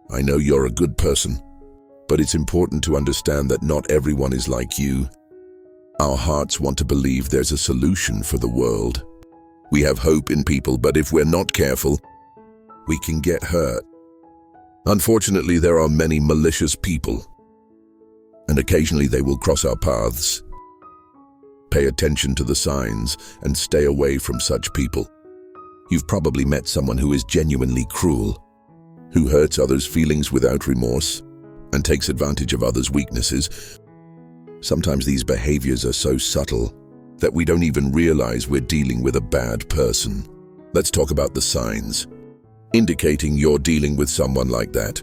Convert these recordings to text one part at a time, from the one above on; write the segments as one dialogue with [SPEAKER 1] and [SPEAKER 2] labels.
[SPEAKER 1] I know you're a good person, but it's important to understand that not everyone is like you. Our hearts want to believe there's a solution for the world. We have hope in people, but if we're not careful, we can get hurt. Unfortunately, there are many malicious people, and occasionally they will cross our paths. Pay attention to the signs and stay away from such people. You've probably met someone who is genuinely cruel, who hurts others' feelings without remorse, and takes advantage of others' weaknesses. Sometimes these behaviors are so subtle that we don't even realize we're dealing with a bad person. Let's talk about the signs indicating you're dealing with someone like that.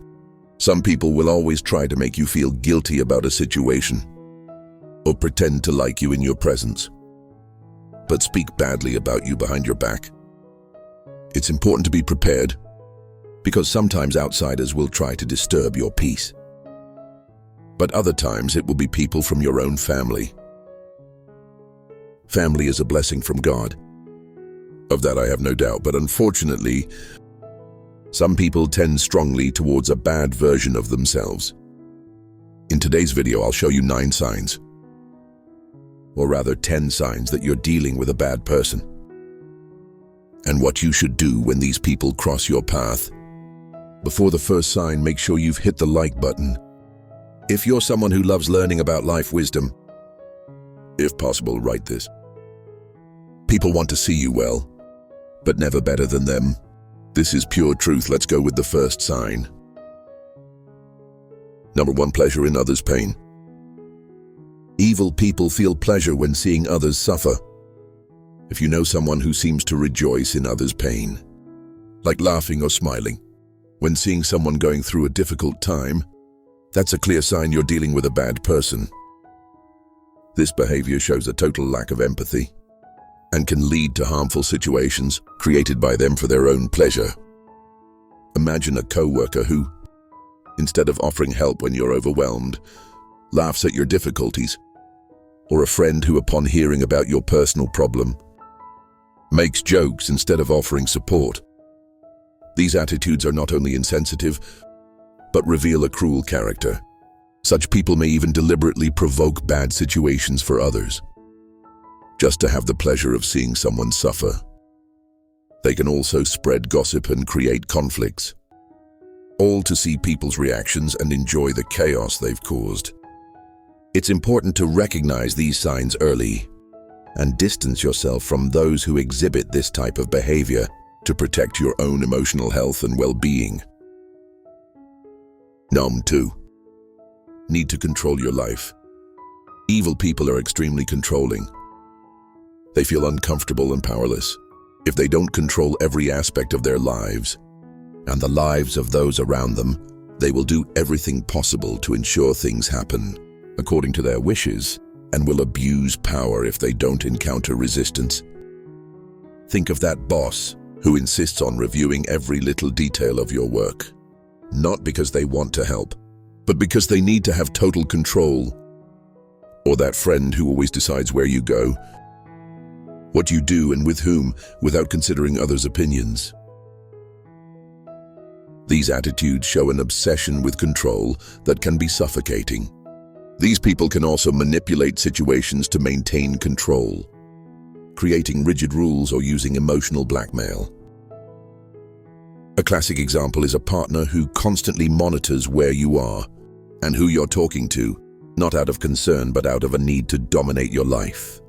[SPEAKER 1] Some people will always try to make you feel guilty about a situation, or pretend to like you in your presence, but speak badly about you behind your back. It's important to be prepared, because sometimes outsiders will try to disturb your peace. But other times it will be people from your own family. Family is a blessing from God. Of that I have no doubt, but unfortunately, some people tend strongly towards a bad version of themselves. In today's video, I'll show you 9 signs, or rather 10 signs that you're dealing with a bad person, and what you should do when these people cross your path. Before the first sign, make sure you've hit the like button. If you're someone who loves learning about life wisdom, if possible, write this. People want to see you well, but never better than them. This is pure truth. Let's go with the first sign. Number 1, pleasure in others' pain. Evil people feel pleasure when seeing others suffer. If you know someone who seems to rejoice in others' pain, like laughing or smiling, when seeing someone going through a difficult time, that's a clear sign you're dealing with a bad person. This behavior shows a total lack of empathy and can lead to harmful situations created by them for their own pleasure. Imagine a co-worker who, instead of offering help when you're overwhelmed, laughs at your difficulties, or a friend who, upon hearing about your personal problem, makes jokes instead of offering support. These attitudes are not only insensitive, but reveal a cruel character. Such people may even deliberately provoke bad situations for others, just to have the pleasure of seeing someone suffer. They can also spread gossip and create conflicts, all to see people's reactions and enjoy the chaos they've caused. It's important to recognize these signs early and distance yourself from those who exhibit this type of behavior to protect your own emotional health and well-being. Number 2, need to control your life. Evil people are extremely controlling. They feel uncomfortable and powerless. If they don't control every aspect of their lives and the lives of those around them, they will do everything possible to ensure things happen according to their wishes and will abuse power if they don't encounter resistance. Think of that boss who insists on reviewing every little detail of your work, not because they want to help, but because they need to have total control. Or that friend who always decides where you go, what you do and with whom, without considering others' opinions. These attitudes show an obsession with control that can be suffocating. These people can also manipulate situations to maintain control, creating rigid rules or using emotional blackmail. A classic example is a partner who constantly monitors where you are and who you're talking to, not out of concern but out of a need to dominate your life.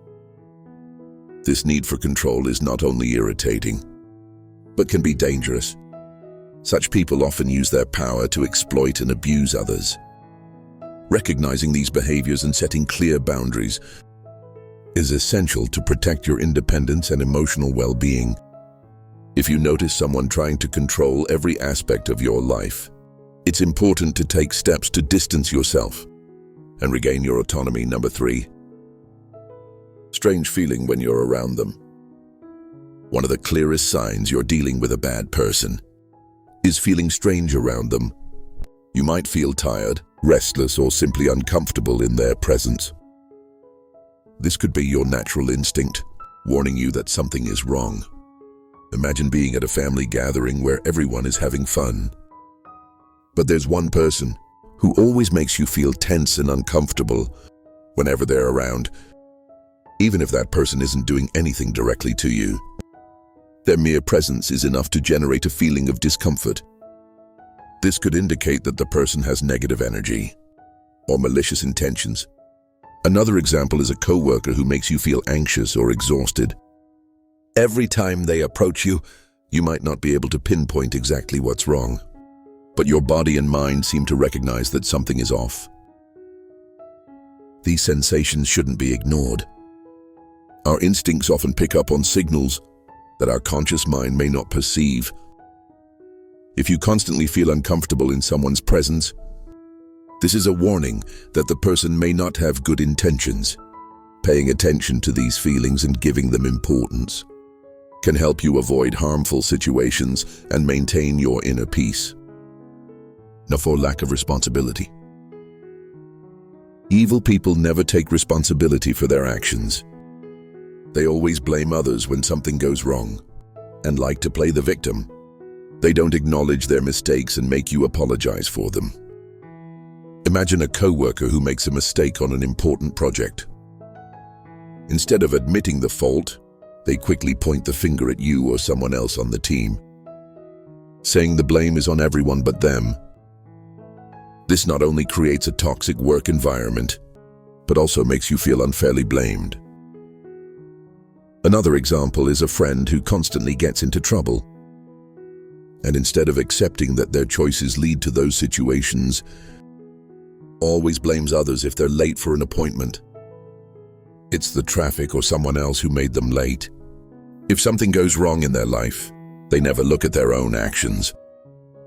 [SPEAKER 1] This need for control is not only irritating, but can be dangerous. Such people often use their power to exploit and abuse others. Recognizing these behaviors and setting clear boundaries is essential to protect your independence and emotional well-being. If you notice someone trying to control every aspect of your life, it's important to take steps to distance yourself and regain your autonomy. Number 3, strange feeling when you're around them. One of the clearest signs you're dealing with a bad person is feeling strange around them. You might feel tired, restless, or simply uncomfortable in their presence. This could be your natural instinct, warning you that something is wrong. Imagine being at a family gathering where everyone is having fun, But there's one person who always makes you feel tense and uncomfortable whenever they're around, even if that person isn't doing anything directly to you. Their mere presence is enough to generate a feeling of discomfort. This could indicate that the person has negative energy or malicious intentions. Another example is a coworker who makes you feel anxious or exhausted. Every time they approach you, you might not be able to pinpoint exactly what's wrong, but your body and mind seem to recognize that something is off. These sensations shouldn't be ignored. Our instincts often pick up on signals that our conscious mind may not perceive. If you constantly feel uncomfortable in someone's presence, this is a warning that the person may not have good intentions. Paying attention to these feelings and giving them importance can help you avoid harmful situations and maintain your inner peace. Now, for lack of responsibility. Evil people never take responsibility for their actions. They always blame others when something goes wrong and like to play the victim. They don't acknowledge their mistakes and make you apologize for them. Imagine a coworker who makes a mistake on an important project. Instead of admitting the fault, they quickly point the finger at you or someone else on the team, saying the blame is on everyone but them. This not only creates a toxic work environment, but also makes you feel unfairly blamed. Another example is a friend who constantly gets into trouble, and instead of accepting that their choices lead to those situations, always blames others if they're late for an appointment. It's the traffic or someone else who made them late. If something goes wrong in their life, they never look at their own actions,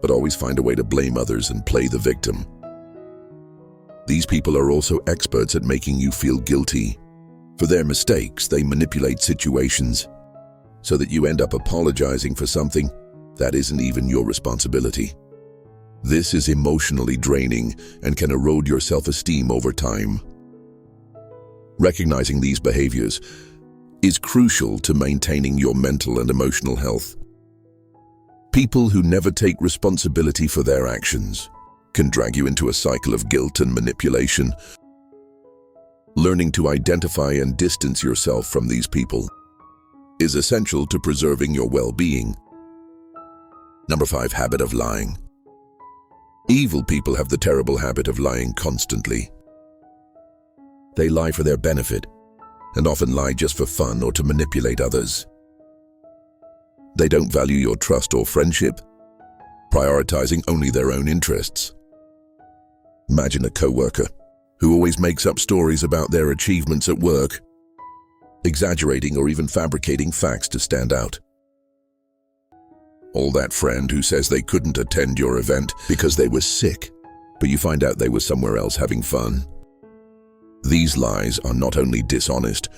[SPEAKER 1] but always find a way to blame others and play the victim. These people are also experts at making you feel guilty. For their mistakes, they manipulate situations so that you end up apologizing for something that isn't even your responsibility. This is emotionally draining and can erode your self-esteem over time. Recognizing these behaviors is crucial to maintaining your mental and emotional health. People who never take responsibility for their actions can drag you into a cycle of guilt and manipulation. Learning to identify and distance yourself from these people is essential to preserving your well-being. Number 5, habit of lying. Evil people have the terrible habit of lying constantly. They lie for their benefit and often lie just for fun or to manipulate others. They don't value your trust or friendship, prioritizing only their own interests. Imagine a coworker who always makes up stories about their achievements at work, exaggerating or even fabricating facts to stand out. Or that friend who says they couldn't attend your event because they were sick, but you find out they were somewhere else having fun. These lies are not only dishonest,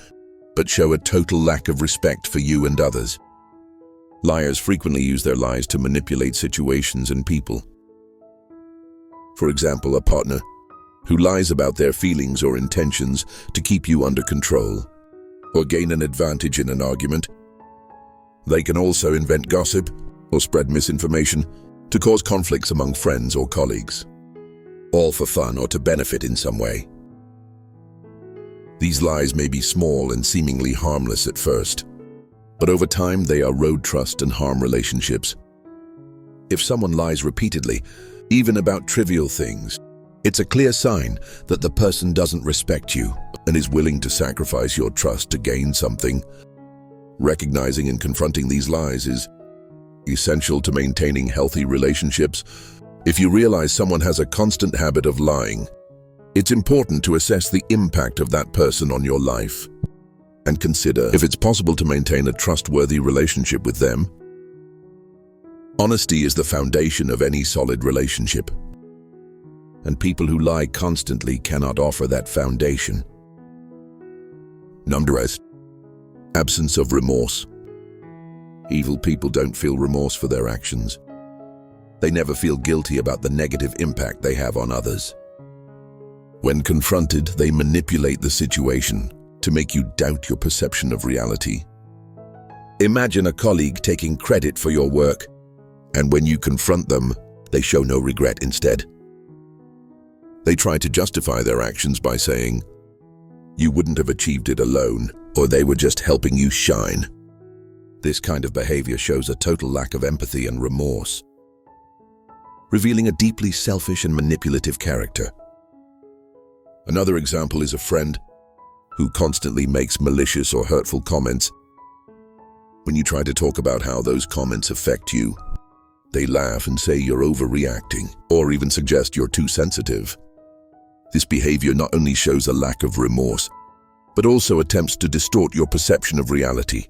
[SPEAKER 1] but show a total lack of respect for you and others. Liars frequently use their lies to manipulate situations and people. For example, a partner who lies about their feelings or intentions to keep you under control or gain an advantage in an argument. They can also invent gossip or spread misinformation to cause conflicts among friends or colleagues, all for fun or to benefit in some way. These lies may be small and seemingly harmless at first, but over time they erode trust and harm relationships. If someone lies repeatedly, even about trivial things, it's a clear sign that the person doesn't respect you and is willing to sacrifice your trust to gain something. Recognizing and confronting these lies is essential to maintaining healthy relationships. If you realize someone has a constant habit of lying, it's important to assess the impact of that person on your life and consider if it's possible to maintain a trustworthy relationship with them. Honesty is the foundation of any solid relationship, and people who lie constantly cannot offer that foundation. Number 8, absence of remorse. Evil people don't feel remorse for their actions. They never feel guilty about the negative impact they have on others. When confronted, they manipulate the situation to make you doubt your perception of reality. Imagine a colleague taking credit for your work, and when you confront them, They show no regret instead. They try to justify their actions by saying, "You wouldn't have achieved it alone," or "They were just helping you shine." This kind of behavior shows a total lack of empathy and remorse, revealing a deeply selfish and manipulative character. Another example is a friend who constantly makes malicious or hurtful comments. When you try to talk about how those comments affect you, they laugh and say you're overreacting, or even suggest you're too sensitive. This behavior not only shows a lack of remorse, but also attempts to distort your perception of reality,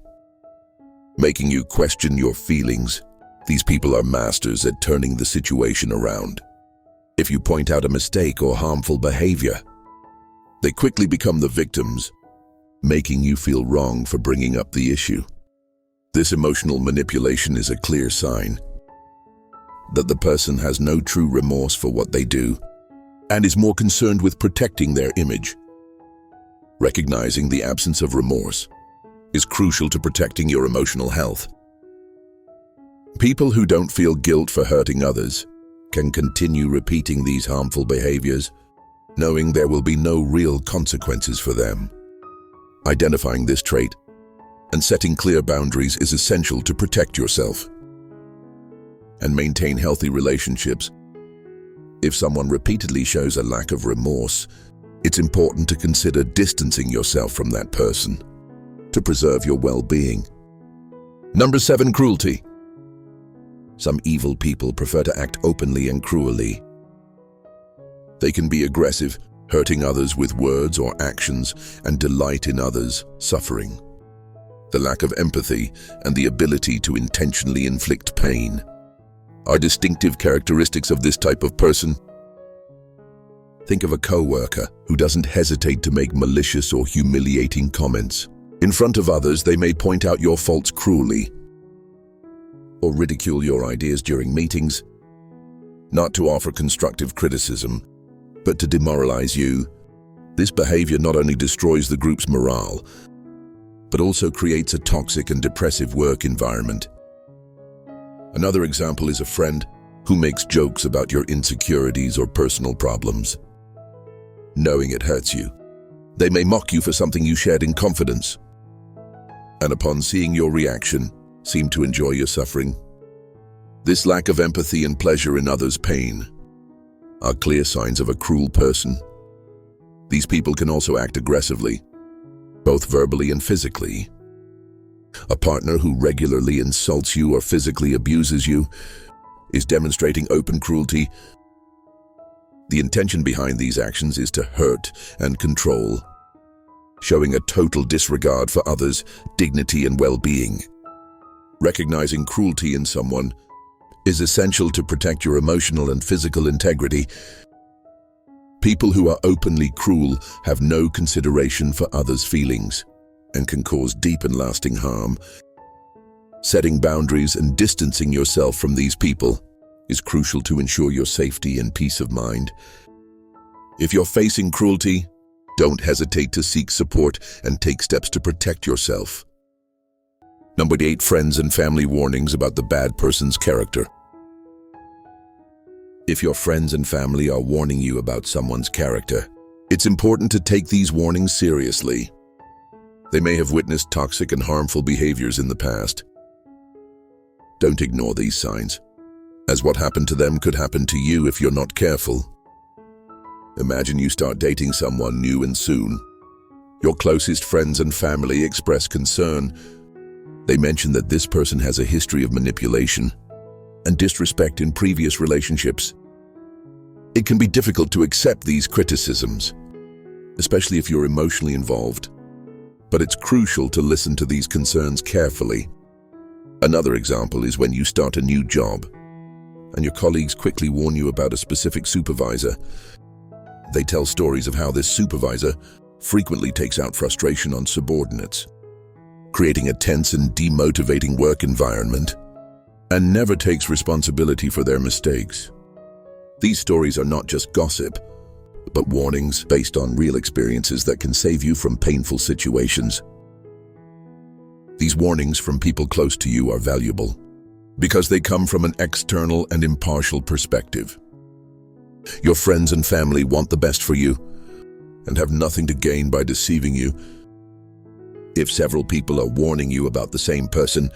[SPEAKER 1] making you question your feelings. These people are masters at turning the situation around. If you point out a mistake or harmful behavior, they quickly become the victims, making you feel wrong for bringing up the issue. This emotional manipulation is a clear sign that the person has no true remorse for what they do and is more concerned with protecting their image. Recognizing the absence of remorse is crucial to protecting your emotional health. People who don't feel guilt for hurting others can continue repeating these harmful behaviors, knowing there will be no real consequences for them. Identifying this trait and setting clear boundaries is essential to protect yourself and maintain healthy relationships. If someone repeatedly shows a lack of remorse, it's important to consider distancing yourself from that person to preserve your well-being. Number 7, cruelty. Some evil people prefer to act openly and cruelly. They can be aggressive, hurting others with words or actions, and delight in others' suffering. The lack of empathy and the ability to intentionally inflict pain are distinctive characteristics of this type of person. Think of a coworker who doesn't hesitate to make malicious or humiliating comments. In front of others, they may point out your faults cruelly or ridicule your ideas during meetings, not to offer constructive criticism, but to demoralize you. This behavior not only destroys the group's morale, but also creates a toxic and depressive work environment. Another example is a friend who makes jokes about your insecurities or personal problems. Knowing it hurts you, they may mock you for something you shared in confidence, and upon seeing your reaction, seem to enjoy your suffering. This lack of empathy and pleasure in others' pain are clear signs of a cruel person. These people can also act aggressively, both verbally and physically. A partner who regularly insults you or physically abuses you is demonstrating open cruelty. The intention behind these actions is to hurt and control, showing a total disregard for others' dignity and well-being. Recognizing cruelty in someone is essential to protect your emotional and physical integrity. People who are openly cruel have no consideration for others' feelings and can cause deep and lasting harm. Setting boundaries and distancing yourself from these people is crucial to ensure your safety and peace of mind. If you're facing cruelty, don't hesitate to seek support and take steps to protect yourself. Number 8, friends and family warnings about the bad person's character. If your friends and family are warning you about someone's character, it's important to take these warnings seriously. They may have witnessed toxic and harmful behaviors in the past. Don't ignore these signs, as what happened to them could happen to you if you're not careful. Imagine you start dating someone new and soon your closest friends and family express concern. They mention that this person has a history of manipulation and disrespect in previous relationships. It can be difficult to accept these criticisms, especially if you're emotionally involved, but it's crucial to listen to these concerns carefully. Another example is when you start a new job and your colleagues quickly warn you about a specific supervisor. They tell stories of how this supervisor frequently takes out frustration on subordinates, creating a tense and demotivating work environment, and never takes responsibility for their mistakes. These stories are not just gossip, but warnings based on real experiences that can save you from painful situations. These warnings from people close to you are valuable, because they come from an external and impartial perspective. Your friends and family want the best for you and have nothing to gain by deceiving you. If several people are warning you about the same person,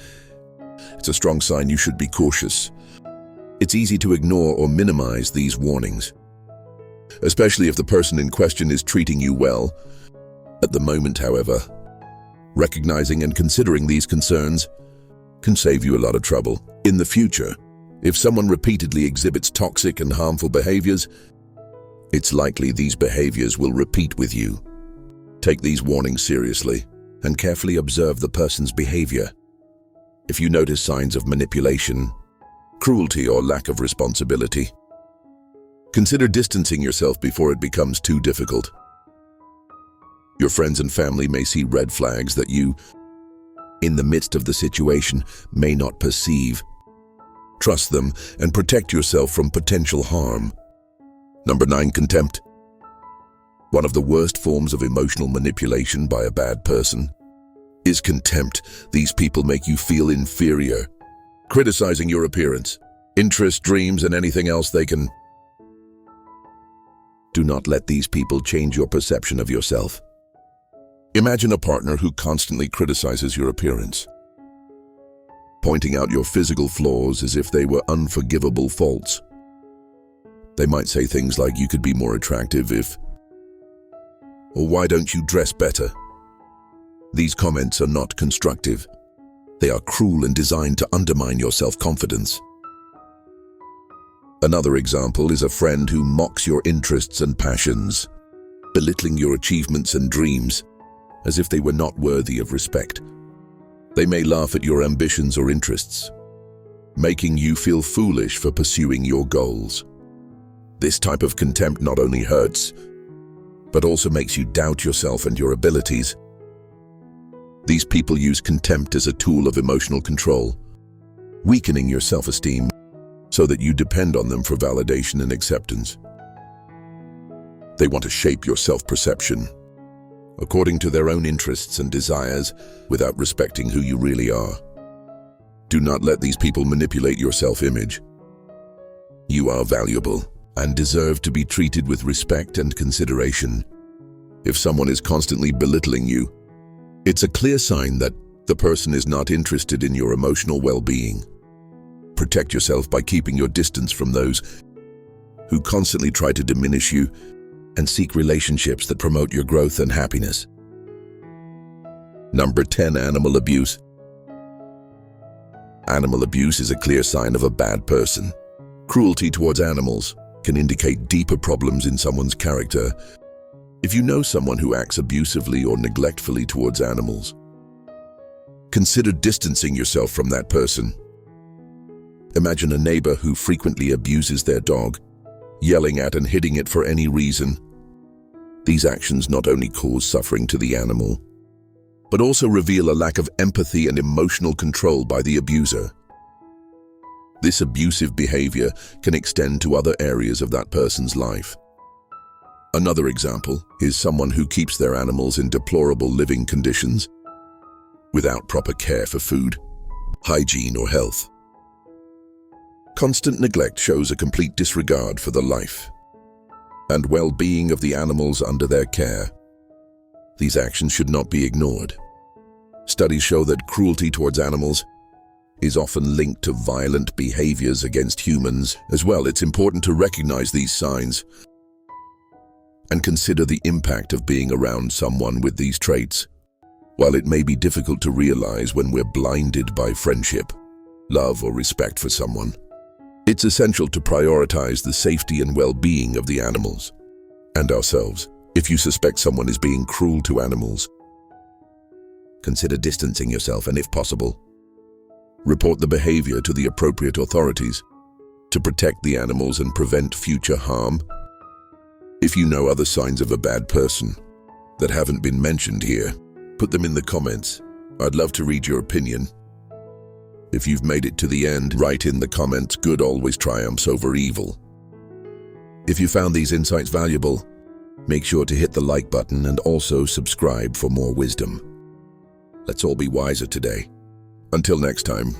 [SPEAKER 1] it's a strong sign you should be cautious. It's easy to ignore or minimize these warnings, especially if the person in question is treating you well. At the moment, however, recognizing and considering these concerns can save you a lot of trouble. In the future, if someone repeatedly exhibits toxic and harmful behaviors, it's likely these behaviors will repeat with you. Take these warnings seriously and carefully observe the person's behavior. If you notice signs of manipulation, cruelty, or lack of responsibility, consider distancing yourself before it becomes too difficult. Your friends and family may see red flags that you, in the midst of the situation, may not perceive. Trust them and protect yourself from potential harm. Number 9, contempt. One of the worst forms of emotional manipulation by a bad person is contempt. These people make you feel inferior, criticizing your appearance, interests, dreams, and anything else they can. Do not let these people change your perception of yourself. Imagine a partner who constantly criticizes your appearance, pointing out your physical flaws as if they were unforgivable faults. They might say things like, "You could be more attractive if," or "Why don't you dress better?" These comments are not constructive. They are cruel and designed to undermine your self-confidence. Another example is a friend who mocks your interests and passions, belittling your achievements and dreams as if they were not worthy of respect. They may laugh at your ambitions or interests, making you feel foolish for pursuing your goals. This type of contempt not only hurts, but also makes you doubt yourself and your abilities. These people use contempt as a tool of emotional control, weakening your self-esteem so that you depend on them for validation and acceptance. They want to shape your self-perception according to their own interests and desires without respecting who you really are. Do not let these people manipulate your self-image. You are valuable and deserve to be treated with respect and consideration. If someone is constantly belittling you, it's a clear sign that the person is not interested in your emotional well-being. Protect yourself by keeping your distance from those who constantly try to diminish you and seek relationships that promote your growth and happiness. Number 10, animal abuse. Animal abuse is a clear sign of a bad person. Cruelty towards animals can indicate deeper problems in someone's character. If you know someone who acts abusively or neglectfully towards animals, consider distancing yourself from that person. Imagine a neighbor who frequently abuses their dog, yelling at and hitting it for any reason. These actions not only cause suffering to the animal, but also reveal a lack of empathy and emotional control by the abuser. This abusive behavior can extend to other areas of that person's life. Another example is someone who keeps their animals in deplorable living conditions without proper care for food, hygiene, or health. Constant neglect shows a complete disregard for the life and well-being of the animals under their care. These actions should not be ignored. Studies show that cruelty towards animals is often linked to violent behaviors against humans as well. It's important to recognize these signs and consider the impact of being around someone with these traits. While it may be difficult to realize when we're blinded by friendship, love, or respect for someone, it's essential to prioritize the safety and well-being of the animals and ourselves. If you suspect someone is being cruel to animals, consider distancing yourself and, if possible, report the behavior to the appropriate authorities to protect the animals and prevent future harm. If you know other signs of a bad person that haven't been mentioned here, put them in the comments. I'd love to read your opinion. If you've made it to the end, write in the comments, "Good always triumphs over evil." If you found these insights valuable, make sure to hit the like button and also subscribe for more wisdom. Let's all be wiser today. Until next time.